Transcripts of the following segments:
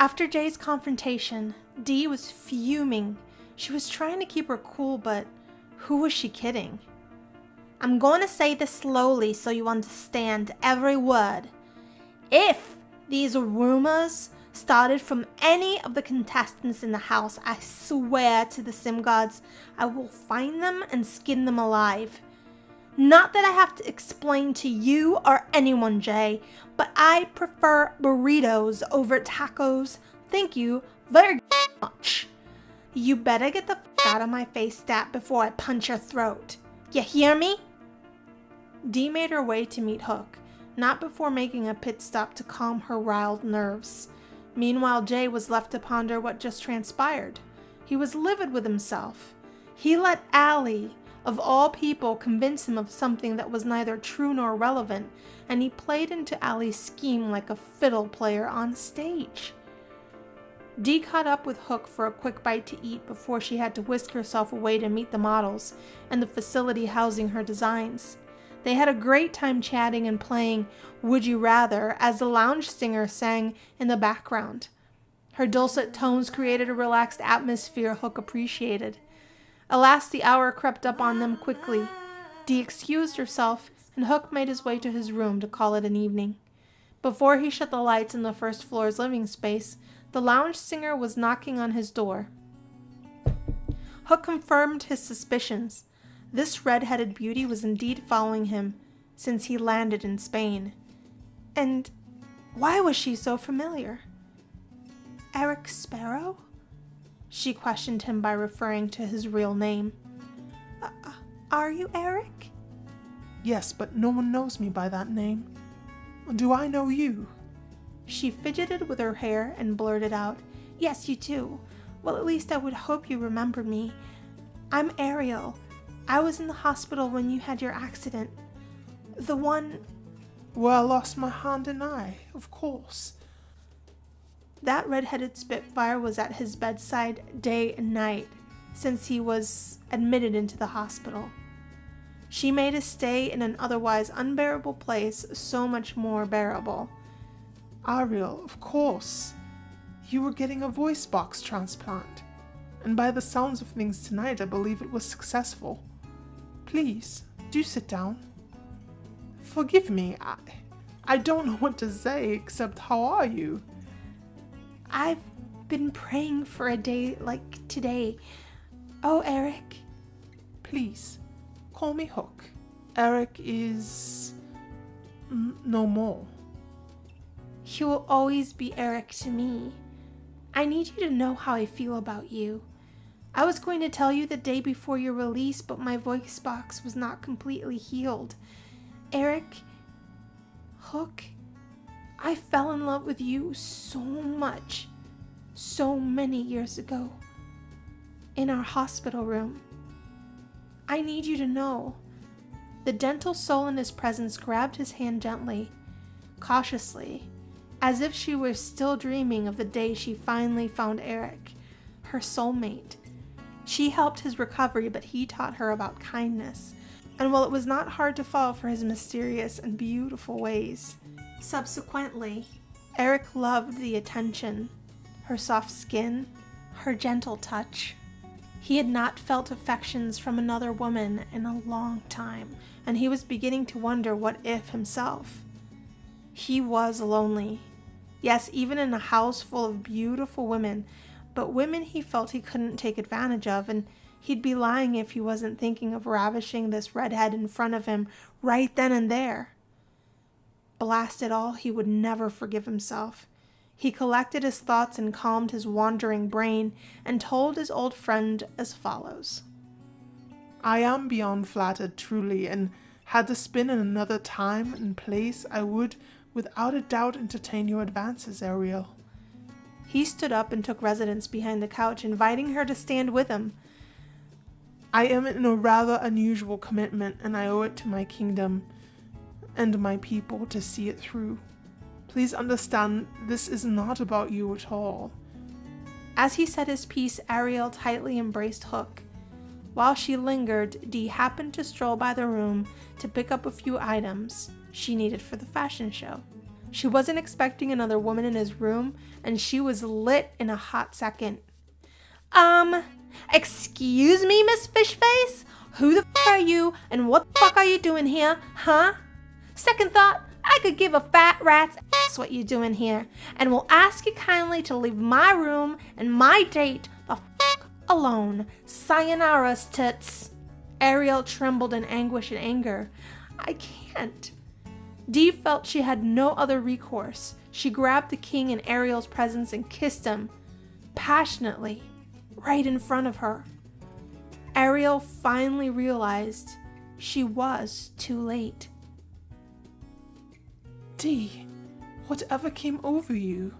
After Jay's confrontation, Dee was fuming. She was trying to keep her cool, but who was she kidding? I'm going to say this slowly so you understand every word. If these rumors started from any of the contestants in the house, I swear to the sim gods, I will find them and skin them alive. Not that I have to explain to you or anyone, Jay, but I prefer burritos over tacos. Thank you very much. You better get the f out of my face, Stat, before I punch your throat. You hear me? Dee made her way to meet Hook, not before making a pit stop to calm her riled nerves. Meanwhile, Jay was left to ponder what just transpired. He was livid with himself. He let Allie, of all people, convince him of something that was neither true nor relevant, and he played into Allie's scheme like a fiddle player on stage. Dee caught up with Hook for a quick bite to eat before she had to whisk herself away to meet the models and the facility housing her designs. They had a great time chatting and playing Would You Rather as the lounge singer sang in the background. Her dulcet tones created a relaxed atmosphere Hook appreciated. Alas, the hour crept up on them quickly. Dee excused herself, and Hook made his way to his room to call it an evening. Before he shut the lights in the first floor's living space, the lounge singer was knocking on his door. Hook confirmed his suspicions. This red-headed beauty was indeed following him since he landed in Spain. And why was she so familiar? Eric Sparrow? She questioned him by referring to his real name. Are you Eric? Yes, but no one knows me by that name. Do I know you? She fidgeted with her hair and blurted out, Yes, you do. Well, at least I would hope you remember me. I'm Ariel. I was in the hospital when you had your accident. The one... Where I lost my hand and eye, of course. That red-headed spitfire was at his bedside day and night since he was admitted into the hospital. She made his stay in an otherwise unbearable place so much more bearable. Ariel, of course. You were getting a voice box transplant. And by the sounds of things tonight, I believe it was successful. Please, do sit down. Forgive me, I don't know what to say except how are you? I've been praying for a day like today. Oh, Eric. Please, call me Hook. Eric is... no more. He will always be Eric to me. I need you to know how I feel about you. I was going to tell you the day before your release, but my voice box was not completely healed. Eric, Hook, I fell in love with you so much, so many years ago, in our hospital room. I need you to know. The gentle soul in his presence grabbed his hand gently, cautiously, as if she were still dreaming of the day she finally found Eric, her soulmate. She helped his recovery, but he taught her about kindness, and while it was not hard to fall for his mysterious and beautiful ways. Subsequently, Eric loved the attention, her soft skin, her gentle touch. He had not felt affections from another woman in a long time, and he was beginning to wonder what if himself. He was lonely. Yes, even in a house full of beautiful women, but women he felt he couldn't take advantage of, and he'd be lying if he wasn't thinking of ravishing this redhead in front of him right then and there. Blast it all, he would never forgive himself. He collected his thoughts and calmed his wandering brain and told his old friend as follows. I am beyond flattered, truly, and had this been in another time and place, I would, without a doubt, entertain your advances, Ariel. He stood up and took residence behind the couch, inviting her to stand with him. I am in a rather unusual commitment, and I owe it to my kingdom and my people to see it through. Please understand, this is not about you at all. As he said his piece, Ariel tightly embraced Hook. While she lingered, Dee happened to stroll by the room to pick up a few items she needed for the fashion show. She wasn't expecting another woman in his room, and she was lit in a hot second. Excuse me, Miss Fishface? Who the f are you, and what the fuck are you doing here, huh? Second thought, I could give a fat rat's ass what you're doing here, and will ask you kindly to leave my room and my date the fuck alone. Sayonara, tits. Ariel trembled in anguish and anger. I can't. Dee felt she had no other recourse. She grabbed the king in Ariel's presence and kissed him, passionately, right in front of her. Ariel finally realized she was too late. Dee, whatever came over you?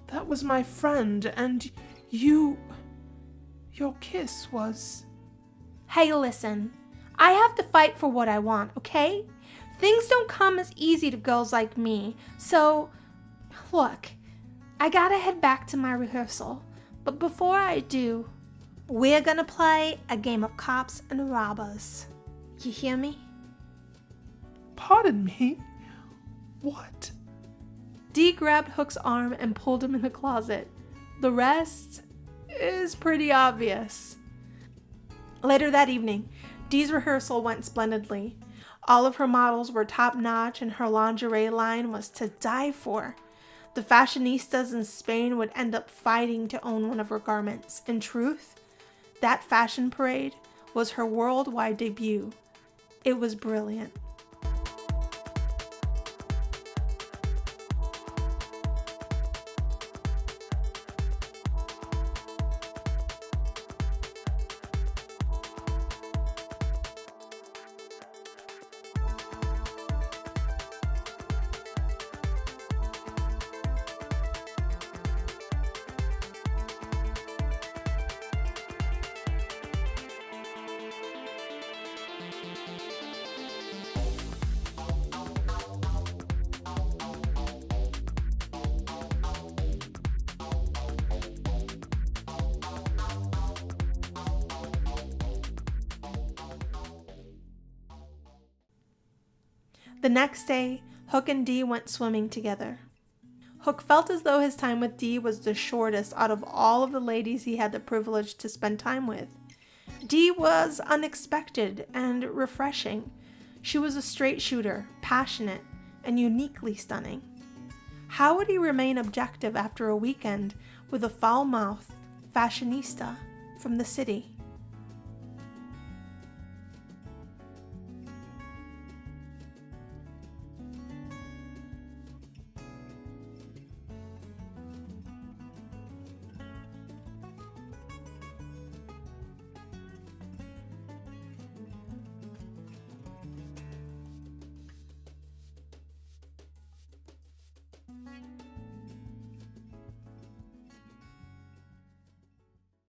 That was my friend, and your kiss was... Hey, listen. I have to fight for what I want, okay? Things don't come as easy to girls like me, so... Look, I gotta head back to my rehearsal, but before I do, we're gonna play a game of cops and robbers. You hear me? Pardon me? What? Dee grabbed Hook's arm and pulled him in the closet. The rest is pretty obvious. Later that evening, Dee's rehearsal went splendidly. All of her models were top-notch and her lingerie line was to die for. The fashionistas in Spain would end up fighting to own one of her garments. In truth, that fashion parade was her worldwide debut. It was brilliant. The next day, Hook and Dee went swimming together. Hook felt as though his time with Dee was the shortest out of all of the ladies he had the privilege to spend time with. Dee was unexpected and refreshing. She was a straight shooter, passionate, and uniquely stunning. How would he remain objective after a weekend with a foul-mouthed fashionista from the city?